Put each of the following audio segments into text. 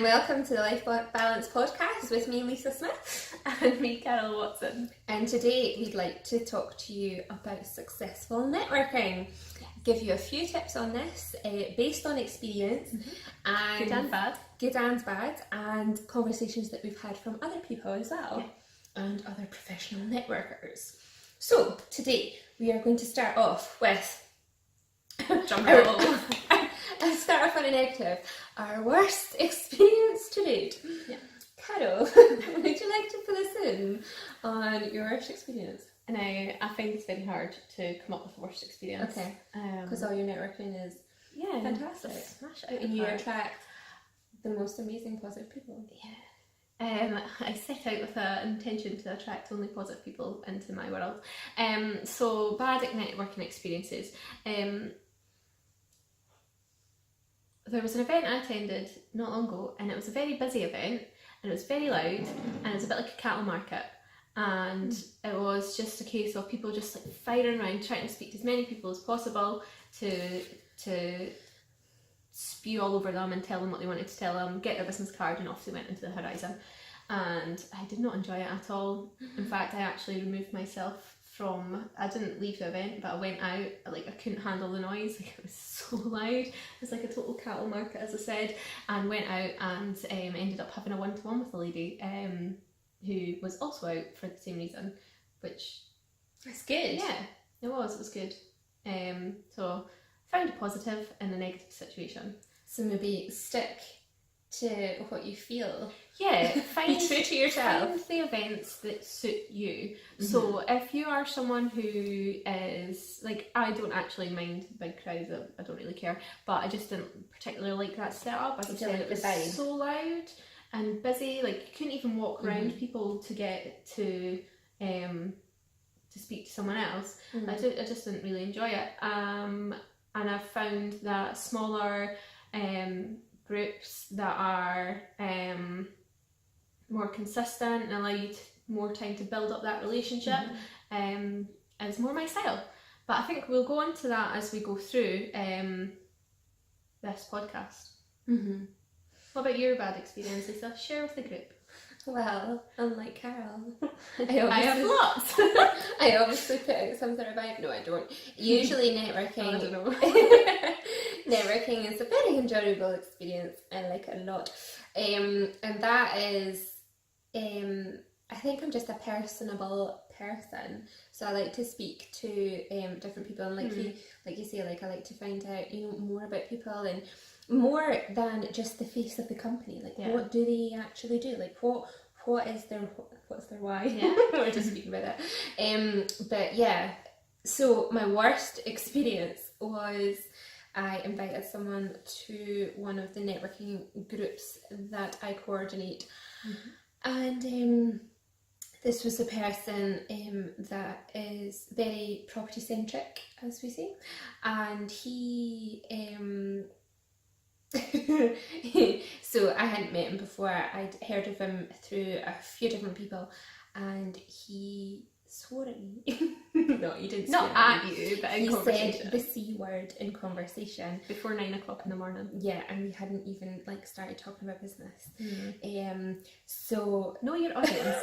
and welcome to the Life Balance Podcast with me, Lisa Smith. And me, Carol Watson. And today we'd like to talk to you about successful networking. Give you a few tips on this based on experience and good and bad, and conversations that we've had from other people as well, and other professional networkers. So today we are going to start off with Let's start off on a negative. Our worst experience to date. Yeah. Carol, would you like to fill us in on your worst experience? Now, I find this very hard to come up with a worst experience. Okay. Because all your networking is fantastic. Smash out And you attract the most amazing positive people. Yeah. I set out with an intention to attract only positive people into my world. So bad networking experiences. There was an event I attended not long ago, and it was a very busy event, and it was very loud, and it was a bit like a cattle market. And it was just a case of people just like firing around, trying to speak to as many people as possible to spew all over them and tell them what they wanted to tell them, get their business card, and off they went into the horizon. And I did not enjoy it at all. In fact, I actually removed myself I didn't leave the event, but I went out, like I couldn't handle the noise, like it was so loud. It was like a total cattle market, as I said, and went out and ended up having a one-to-one with a lady who was also out for the same reason, which... That's good. Yeah, it was good. So found a positive in a negative situation. So maybe stick to what you feel. Yeah, be true to yourself. Find the events that suit you. So if you are someone who is like, I don't actually mind big crowds, I don't really care, but I just didn't particularly like that setup. As I said, it was so loud and busy, like you couldn't even walk around people to get to speak to someone else. I just didn't really enjoy it. And I've found that smaller groups that are more consistent and allow you more time to build up that relationship is more my style. But I think we'll go on to that as we go through this podcast. What about your bad experience, Lisa? Share with the group. Well, unlike Carol, I have lots. I obviously put out some sort of vibe. No, I don't. Usually networking. I don't know. Networking is a very enjoyable experience. I like it a lot. And that is, I think I'm just a personable person. So I like to speak to different people, and like you say, like I like to find out, more about people, and more than just the face of the company. Like what do they actually do? Like what's their why? Yeah. We're just speaking about that. But yeah, so my worst experience was I invited someone to one of the networking groups that I coordinate, and this was a person that is very property centric, as we say, and he so I hadn't met him before. I'd heard of him through a few different people, and he swore at me. No, he didn't swear at you, but in conversation. He said the C word in conversation before 9 o'clock in the morning. Yeah, and we hadn't even started talking about business. So know your audience.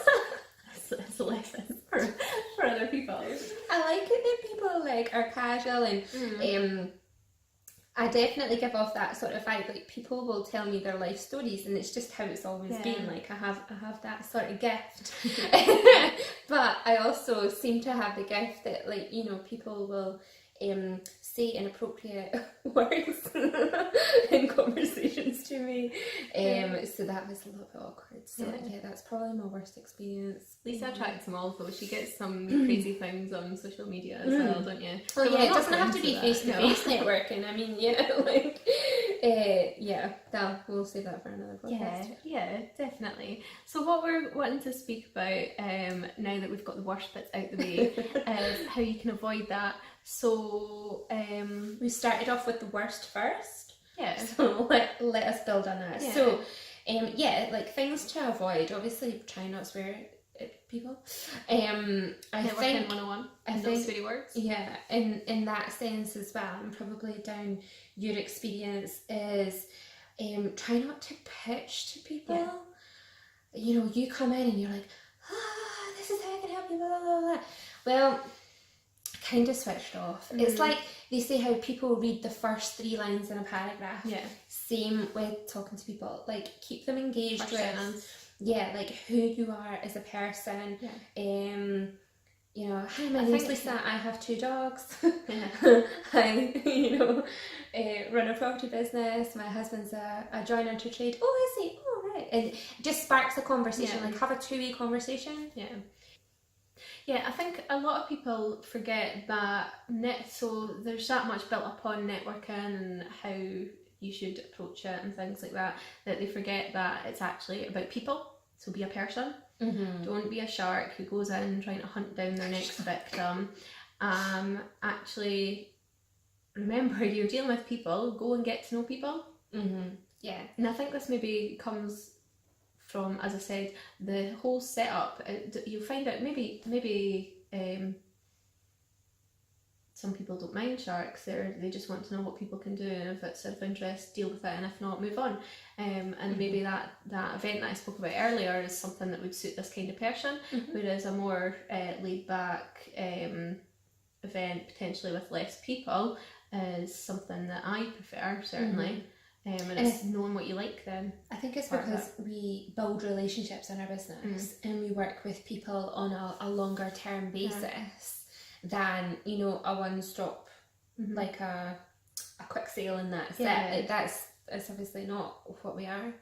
It's a lesson for other people. I like it that people are casual, and I definitely give off that sort of vibe. Like people will tell me their life stories, and it's just how it's always been. Like I have that sort of gift. But I also seem to have the gift that people will say inappropriate words in conversations to me. So that was a little bit awkward. So that's probably my worst experience. Lisa attracts them all, though. She gets some crazy things on social media as well, don't you? Well, it doesn't have to be face-to-face networking. I mean, we'll save that for another podcast. Yeah, definitely. So what we're wanting to speak about now that we've got the worst bits out the way is how you can avoid that. So we started off with the worst first. Yeah. So let us build on that. Yeah. So things to avoid. Obviously, try not to swear at people. I think 101. Those sweary words. Yeah, in that sense as well, and probably down your experience is try not to pitch to people. Yeah. You know, you come in and you're like, this is how I can help you, blah, blah, blah, blah. Well, kind of switched off. It's like they say how people read the first 3 lines in a paragraph. Yeah. Same with talking to people. Like, keep them engaged First with, sentence. yeah, like who you are as a person. Yeah. You know, hi, my name's Lisa. I have 2 dogs. Yeah. I, you know, run a property business. My husband's a joiner to trade. Oh, is he? Oh, right. And it just sparks a conversation. Yeah. Like, have a 2-way conversation. Yeah. Yeah, I think a lot of people forget that so there's that much built up on networking and how you should approach it and things like that they forget that it's actually about people. So be a person. Don't be a shark who goes in trying to hunt down their next victim. Actually, remember, you're dealing with people. Go and get to know people. Yeah. And I think this maybe comes from, as I said, the whole setup. You'll find out maybe some people don't mind sharks. They just want to know what people can do, and if it's of interest, deal with it, and if not, move on. And maybe that event that I spoke about earlier is something that would suit this kind of person, whereas a more laid back event, potentially with less people, is something that I prefer, certainly. And it's knowing what you like then. I think it's because we build relationships in our business and we work with people on a longer term basis than, you know, a one-stop, like a quick sale and that's it. Like, that's obviously not what we are.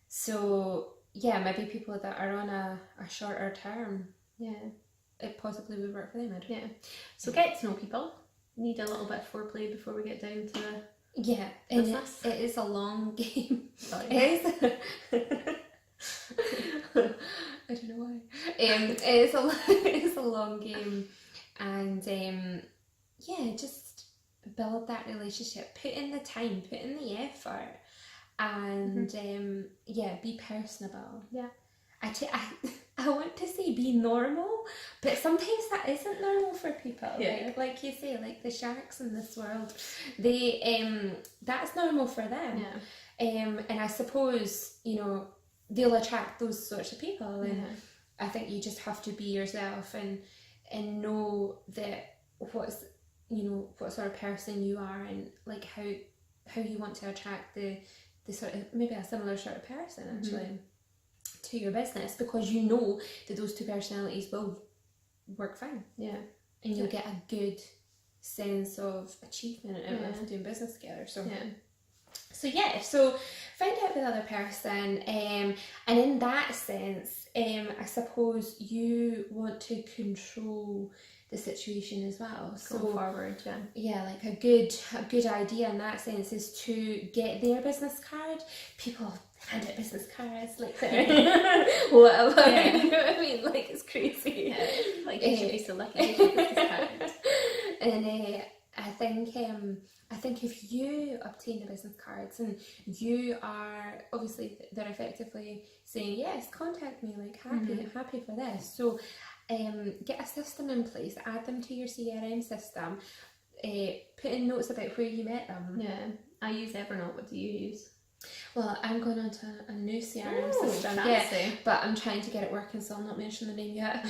So yeah, maybe people that are on a shorter term, it possibly would work for them. So get to know people. Need a little bit of foreplay before we get down to and it is a long game. Sorry. It is. I don't know why. It is a long game, and just build that relationship. Put in the time. Put in the effort, and be personable. Yeah. I want to say be normal, but sometimes that isn't normal for people. Yeah. Like you say, like the sharks in this world, they that's normal for them. Yeah. And I suppose, you know, they'll attract those sorts of people, and I think you just have to be yourself and know that what sort of person you are, and like how you want to attract the sort of maybe a similar sort of person actually to your business, because you know that those 2 personalities will work fine. Yeah. And you'll get a good sense of achievement out of doing business together. So so find out the other person, and in that sense, I suppose you want to control the situation as well. So go forward, like a good idea in that sense is to get their business card. People hand out business cards like whatever. You know what I mean? Like, it's crazy. Like, you should be so lucky to get business card. And I think if you obtain the business cards and you are, obviously they're effectively saying, yes, contact me, like happy for this. So get a system in place, add them to your CRM system, put in notes about where you met them. Yeah, I use Evernote. What do you use? Well, I'm going on to a new CRM system, but I'm trying to get it working, so I'll not mention the name yet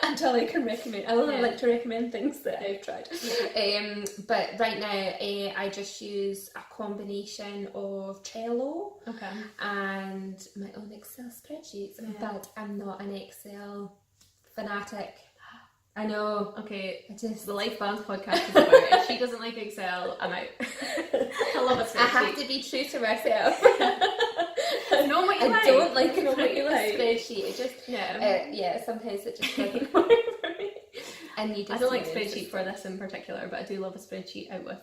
until I can recommend. I only like to recommend things that I've tried. But right now, I just use a combination of Trello and my own Excel spreadsheets, but I'm not an Excel fanatic. I know. Okay, the Life Balance podcast is about it. If she doesn't like Excel, I'm out. I love a spreadsheet. I have to be true to myself. Know what you like. I don't like a spreadsheet. It just sometimes it just doesn't work for me. I don't like spreadsheet for this in particular, but I do love a spreadsheet out with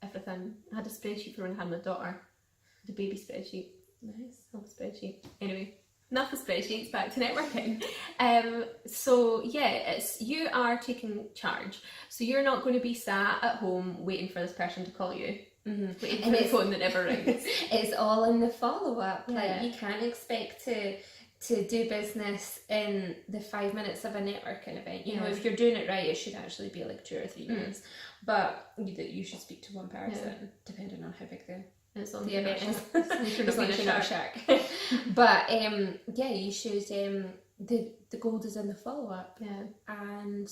everything. I had a spreadsheet for when I had my daughter. The baby spreadsheet. Nice. Love a spreadsheet. Anyway. Enough of spreadsheets, back to networking. So it's you are taking charge. So you're not going to be sat at home waiting for this person to call you. Waiting for the phone that never rings. It's all in the follow-up. Like, you can't expect to do business in the 5 minutes of a networking event. You know, if you're doing it right, it should actually be like 2 or 3 minutes. But you should speak to one person, depending on how big As long as the you're not event a is. shark. As long as you're As long not as being you're a not a shark. shark. But yeah, you should. The gold is in the follow up, Yeah. and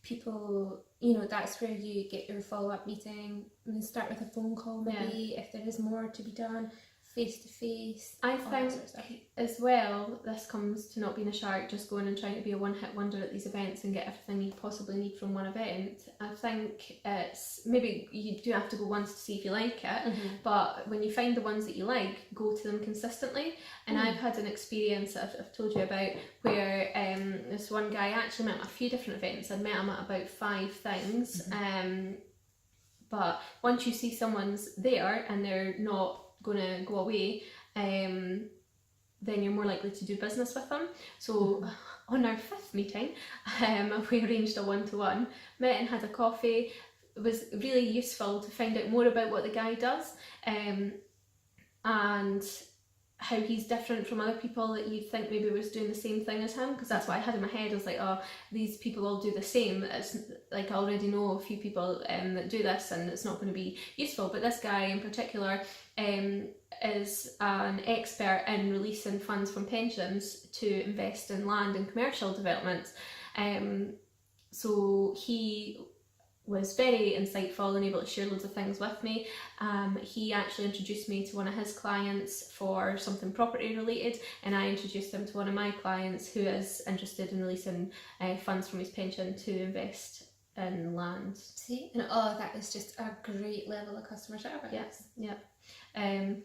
people, you know, that's where you get your follow up meeting and start with a phone call. Maybe if there is more to be done, face to face. I all that think sort of stuff. as well, this comes to not being a shark, just going and trying to be a one-hit wonder at these events and get everything you possibly need from one event. I think it's, maybe you do have to go once to see if you like it, but when you find the ones that you like, go to them consistently. And I've had an experience that I've told you about where this one guy, I actually met him at a few different events. I'd met him at about 5 things. But once you see someone's there and they're not going to go away, then you're more likely to do business with them. So on our 5th meeting, we arranged a one-to-one, met and had a coffee. It was really useful to find out more about what the guy does, and how he's different from other people that you'd think maybe was doing the same thing as him, because that's what I had in my head. I was like, oh, these people all do the same. It's like I already know a few people that do this, and it's not going to be useful. But this guy in particular is an expert in releasing funds from pensions to invest in land and commercial developments. So he was very insightful and able to share loads of things with me. He actually introduced me to one of his clients for something property related, and I introduced him to one of my clients who is interested in releasing funds from his pension to invest in land. See, and all of that is just a great level of customer service. Yes, yeah. And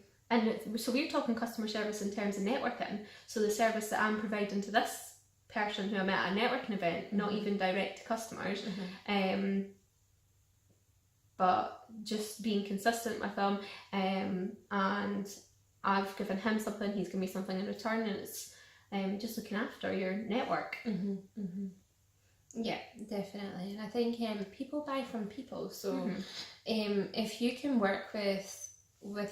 so we're talking customer service in terms of networking. So the service that I'm providing to this person who I'm at a networking event, not even direct to customers, but just being consistent with them, and I've given him something, he's given me something in return, and it's just looking after your network. Yeah, definitely. And I think people buy from people, so if you can work with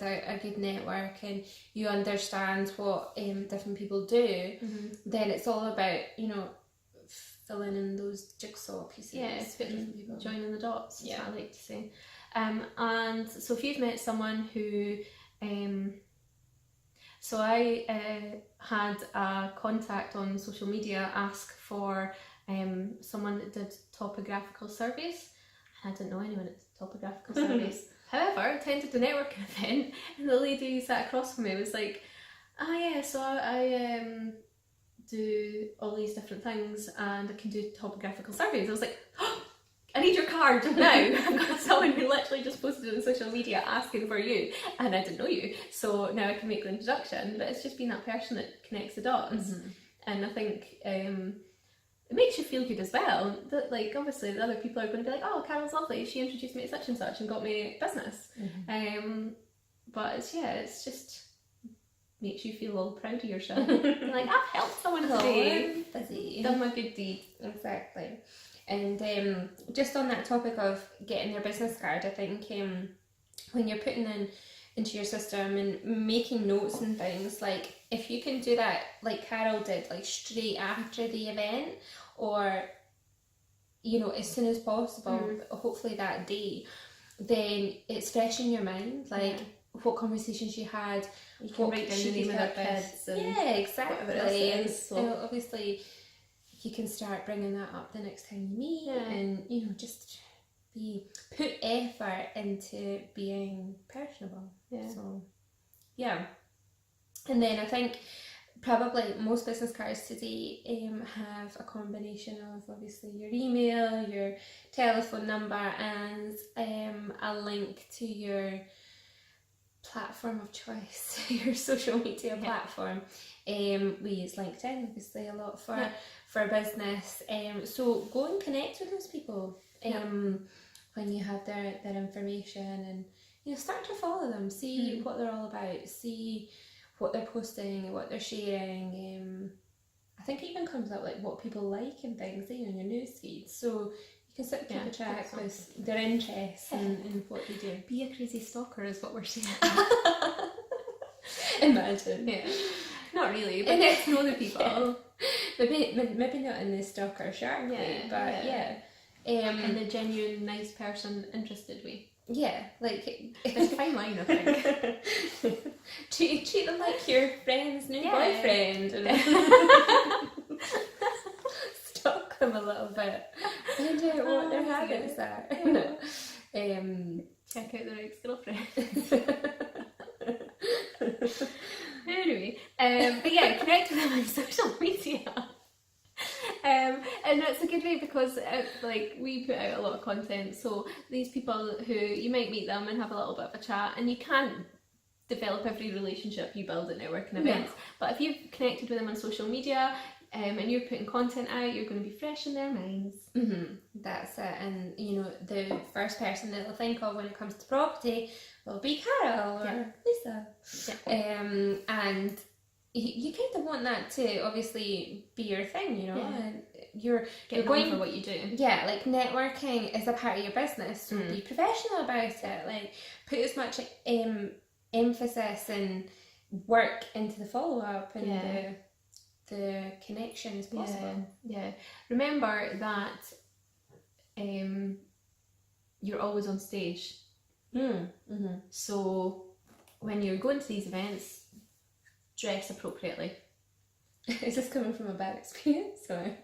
a good network and you understand what different people do, then it's all about, you know, filling in those jigsaw pieces. Yeah, joining the dots, is what I like to say. And so if you've met someone who, so I had a contact on social media ask for someone that did topographical surveys. I didn't know anyone that did topographical surveys. However, I attended the networking event, and the lady who sat across from me was like, so I do all these different things and I can do topographical surveys. I was like, oh, I need your card now. I've got someone who literally just posted on social media asking for you, and I didn't know you, so now I can make the introduction. But it's just being that person that connects the dots. And I think it makes you feel good as well, that like obviously the other people are going to be like, oh, Carol's lovely, she introduced me to such and such and got me business. But it's just makes you feel all proud of yourself. You're like, I've helped someone today, done my good deed. Exactly. And just on that topic of getting their business card, I think when you're putting into your system and making notes and things, like if you can do that like Carol did, like straight after the event, or you know, as soon as possible, hopefully that day, then it's fresh in your mind, like what conversations you had, you can write down the name of their kids and exactly, and obviously you can start bringing that up the next time you meet, and you know, just put effort into being personable. So yeah. And then I think probably most business cards today have a combination of obviously your email, your telephone number, and a link to your platform of choice, your social media platform. We use LinkedIn obviously a lot for business. So go and connect with those people when you have their information, and you know, start to follow them, see what they're all about, see what they're posting, what they're sharing. I think it even comes up like what people like and things, you know, in your news feed. So you can sit and keep a track with their interests and what they do. Be a crazy stalker is what we're saying. Imagine. Yeah. Not really, but get to know the people. Maybe not in the stalker shark way, but in the genuine nice person interested way. Yeah, like There's a fine line, I think. treat them like your friend's new Yeah. boyfriend and stalk them a little bit. Find out what their habits are. Check out their ex-girlfriend. Anyway, but yeah, connect with them on social media. And it's a good way because like we put out a lot of content, so these people who you might meet them and have a little bit of a chat, and you can't develop every relationship you build at networking events, but if you've connected with them on social media and you're putting content out, you're going to be fresh in their minds. That's it. And you know, the first person that they'll think of when it comes to property will be Carol or Lisa. And you kind of want that to obviously be your thing, you know, and you're going for what you do. Yeah, like networking is a part of your business, so be professional about it. Like put as much emphasis and work into the follow up and the connection as possible. Yeah. Remember that you're always on stage. So when you're going to these events, dress appropriately. Is this coming from a bad experience or?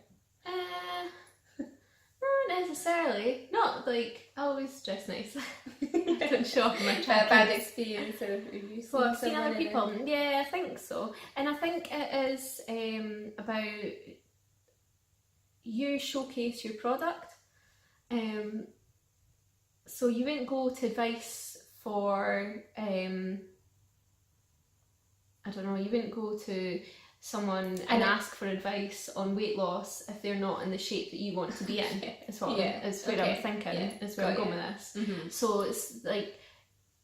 Not necessarily. Not like I always dress nice. I don't show off my jacket. A bad experience of you Well, I've seen other people. Yeah, I think so. And I think it is about you showcase your product. So you wouldn't go to advice for I don't know, you wouldn't go to someone and ask for advice on weight loss if they're not in the shape that you want to be in. Is what is where I'm thinking, is where I'm going with this. So it's like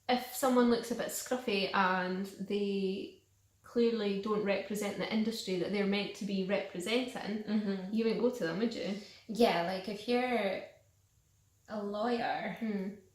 if someone looks a bit scruffy and they clearly don't represent the industry that they're meant to be representing, you wouldn't go to them, would you? Yeah, like if you're a lawyer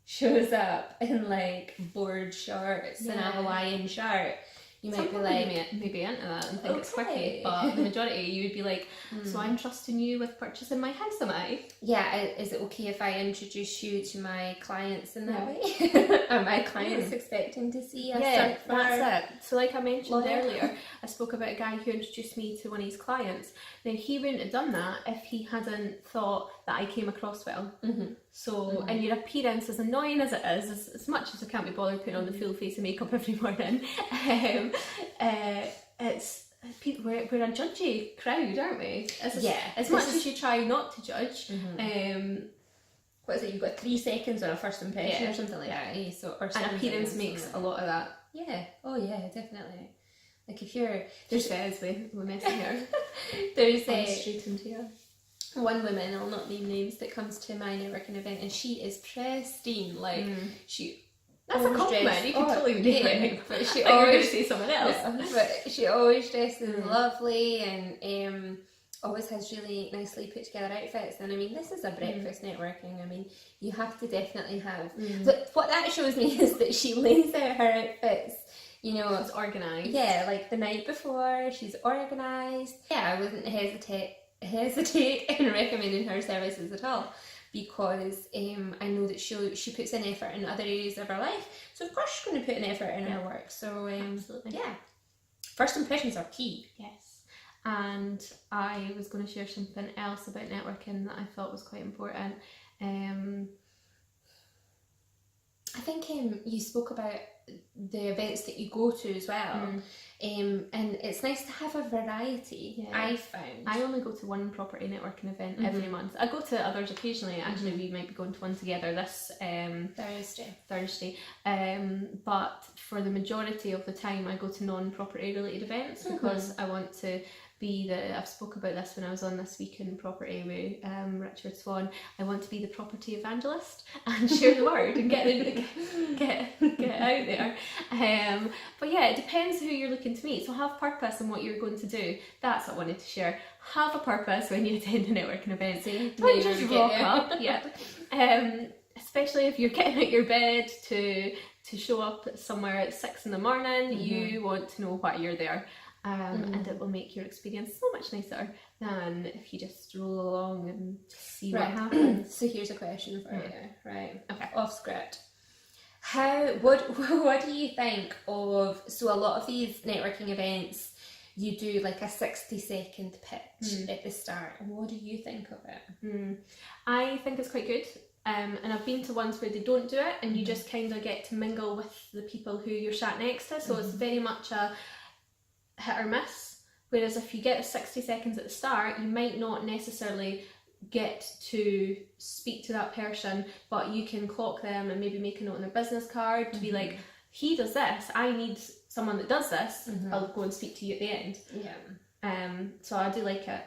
shows up in like board shorts and a Hawaiian shirt, you might be like maybe into that and think it's quirky, but the majority you would be like, so I'm trusting you with purchasing my house, am I? Yeah, is it okay if I introduce you to my clients in that way? Are my clients expecting to see us? Yeah, that's it. So like I mentioned earlier, I spoke about a guy who introduced me to one of his clients. Now he wouldn't have done that if he hadn't thought that I came across well. So, and your appearance, as annoying as it is, as much as I can't be bothered putting on the full face of makeup every morning, it's people. We're a judgy crowd, aren't we? As much as you try not to judge. What is it? You've got 3 seconds on a first impression or something like that. So, or and appearance makes a lot of that. Yeah. Oh yeah, definitely. Like if you're we're messing here. There's straight into here. One woman, I'll not name names, that comes to my networking event and she is pristine. Like she. That's a compliment. You can totally name it. But she always say someone else. But she always dresses lovely and always has really nicely put together outfits. And I mean, this is a breakfast networking. I mean, you have to definitely have. But what that shows me is that she lays out her outfits. You know, she's organised. Yeah, like the night before, she's organised. Yeah, I wouldn't hesitate in recommending her services at all, because I know that she puts in effort in other areas of her life, so of course she's going to put an effort in her work. So absolutely, yeah, first impressions are key. Yes. And I was going to share something else about networking that I thought was quite important. I think you spoke about the events that you go to as well, and it's nice to have a variety. I found I only go to one property networking event every month. I go to others occasionally. Actually, we might be going to one together this Thursday. But for the majority of the time, I go to non-property related events because I want to be I've spoke about this when I was on This Week in Property with Richard Swan. I want to be the property evangelist and share the word and get out there. But yeah, it depends who you're looking to meet. So have purpose in what you're going to do. That's what I wanted to share. Have a purpose when you attend a networking event. Don't just rock up. Especially if you're getting out your bed to show up somewhere at 6 a.m, you want to know why you're there. And it will make your experience so much nicer than if you just stroll along and see what happens. So here's a question for you, right? Okay. Off script. What do you think of, so a lot of these networking events, you do like a 60-second pitch at the start. What do you think of it? I think it's quite good. And I've been to ones where they don't do it, and you just kind of get to mingle with the people who you're sat next to. So it's very much a hit or miss. Whereas if you get 60 seconds at the start, you might not necessarily get to speak to that person, but you can clock them and maybe make a note on their business card to be like, he does this, I need someone that does this, I'll go and speak to you at the end. So I do like it.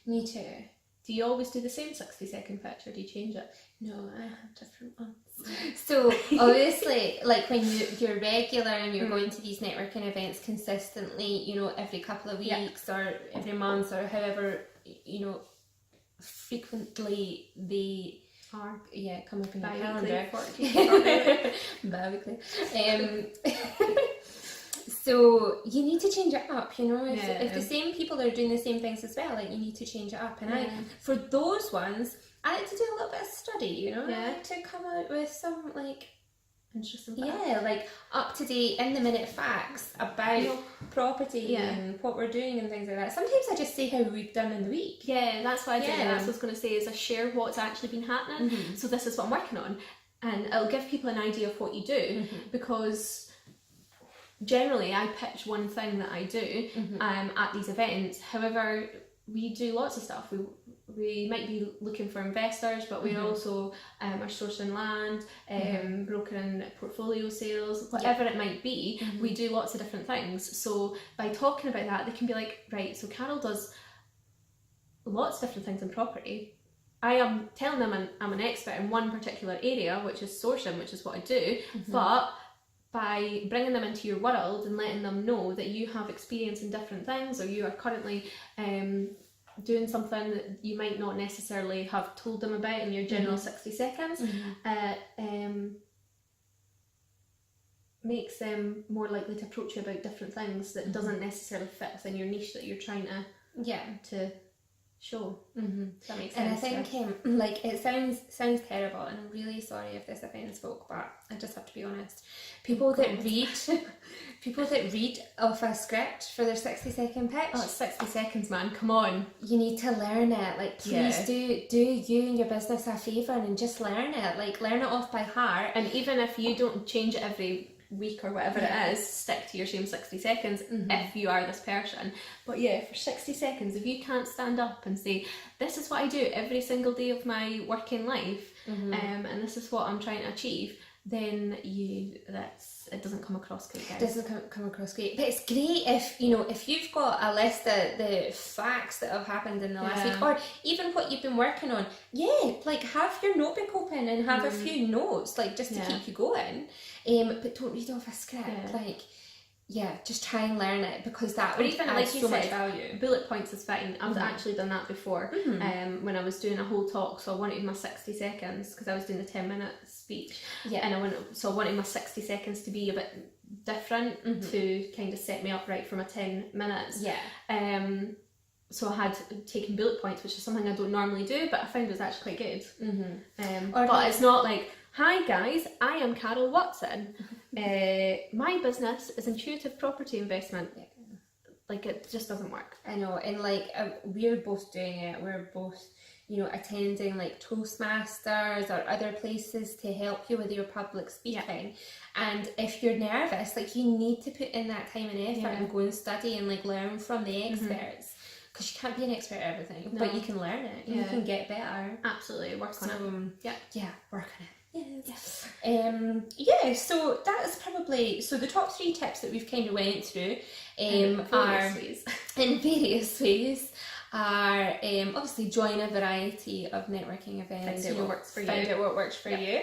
Me too. Do you always do the same 60-second pitch, or do you change it? No, I have different ones. So obviously, like when you're regular and you're going to these networking events consistently, you know, every couple of weeks or every month or however, you know, frequently they Are come up in your bi-weekly, calendar. Bi-weekly. So you need to change it up, you know. If the same people are doing the same things as well, like you need to change it up. And for those ones, I like to do a little bit of study, you know. I like to come out with some like interesting facts. like up to date in the minute facts about property and what we're doing and things like that. Sometimes I just say how we've done in the week. Yeah, that's what I do. That's what I was going to say, is I share what's actually been happening. So this is what I'm working on, and it'll give people an idea of what you do, because generally I pitch one thing that I do at these events. However, we do lots of stuff. We might be looking for investors, but we also are sourcing land, brokering portfolio sales, whatever it might be. We do lots of different things. So by talking about that, they can be like, right, so Carol does lots of different things in property. I am telling them I'm an expert in one particular area, which is sourcing, which is what I do, but by bringing them into your world and letting them know that you have experience in different things, or you are currently doing something that you might not necessarily have told them about in your general 60 seconds, makes them more likely to approach you about different things that doesn't necessarily fit within your niche that you're trying to show. That makes sense. And I think like it sounds terrible, and I'm really sorry if this offends folk, but I just have to be honest. People that read off a script for their 60-second pitch. Oh, it's 60 seconds, man. Come on. You need to learn it. Like, please do you and your business a favour and just learn it. Like, learn it off by heart. And even if you don't change it every week or whatever it is, stick to your same 60 seconds if you are this person. But for 60 seconds, if you can't stand up and say, this is what I do every single day of my working life, and this is what I'm trying to achieve, then it doesn't come across great, guys. It doesn't come across great, but it's great if you've got a list of the facts that have happened in the last week, or even what you've been working on. Like have your notebook open and have a few notes, like just to keep you going. But don't read off a script. Like just try and learn it, because that would even add like so much value. Bullet points is fine. I've actually done that before when I was doing a whole talk. So I wanted my 60 seconds, because I was doing the 10-minute speech, and I wanted my 60 seconds to be a bit different to kind of set me up right for my 10 minutes. So I had taken bullet points, which is something I don't normally do, but I found it was actually quite good. But it's not like, hi guys, I am Carol Watson. My business is intuitive property investment. Like, it just doesn't work. I know, and like we're both doing it. We're both, attending like Toastmasters or other places to help you with your public speaking. And if you're nervous, like you need to put in that time and effort and go and study and like learn from the experts. Because you can't be an expert at everything, but you can learn it. You can get better. Absolutely, work on it. Work on it. So that's probably, so the top 3 tips that we've kind of went through in various ways are obviously join a variety of networking events. Find out what works for you. Find out what works for you.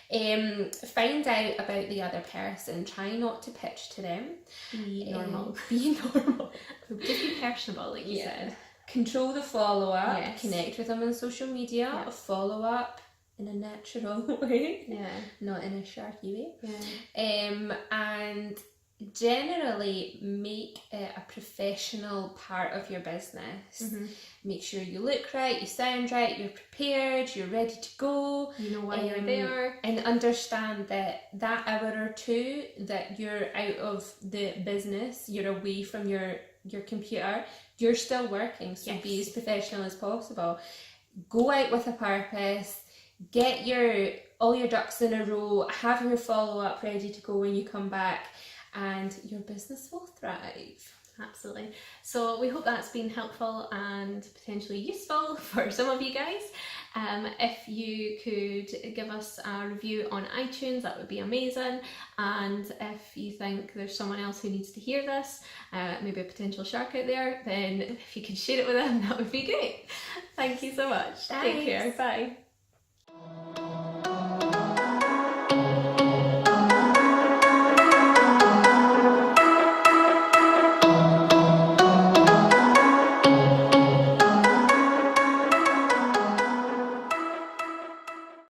Find out about the other person. Try not to pitch to them. Be normal. Just be personable, like you said. Control the follow up. Connect with them on social media. Follow up in a natural way, not in a sharky way. And generally make it a professional part of your business. Make sure you look right, you sound right, you're prepared, you're ready to go. You know why you're there. And understand that hour or two that you're out of the business, you're away from your computer, you're still working. So be as professional as possible. Go out with a purpose. Get all your ducks in a row. Have your follow-up ready to go when you come back, and your business will thrive. Absolutely. So we hope that's been helpful and potentially useful for some of you guys. If you could give us a review on iTunes, that would be amazing. And if you think there's someone else who needs to hear this, maybe a potential shark out there, then if you could share it with them, that would be great. Thank you so much. Thanks. Take care. Bye.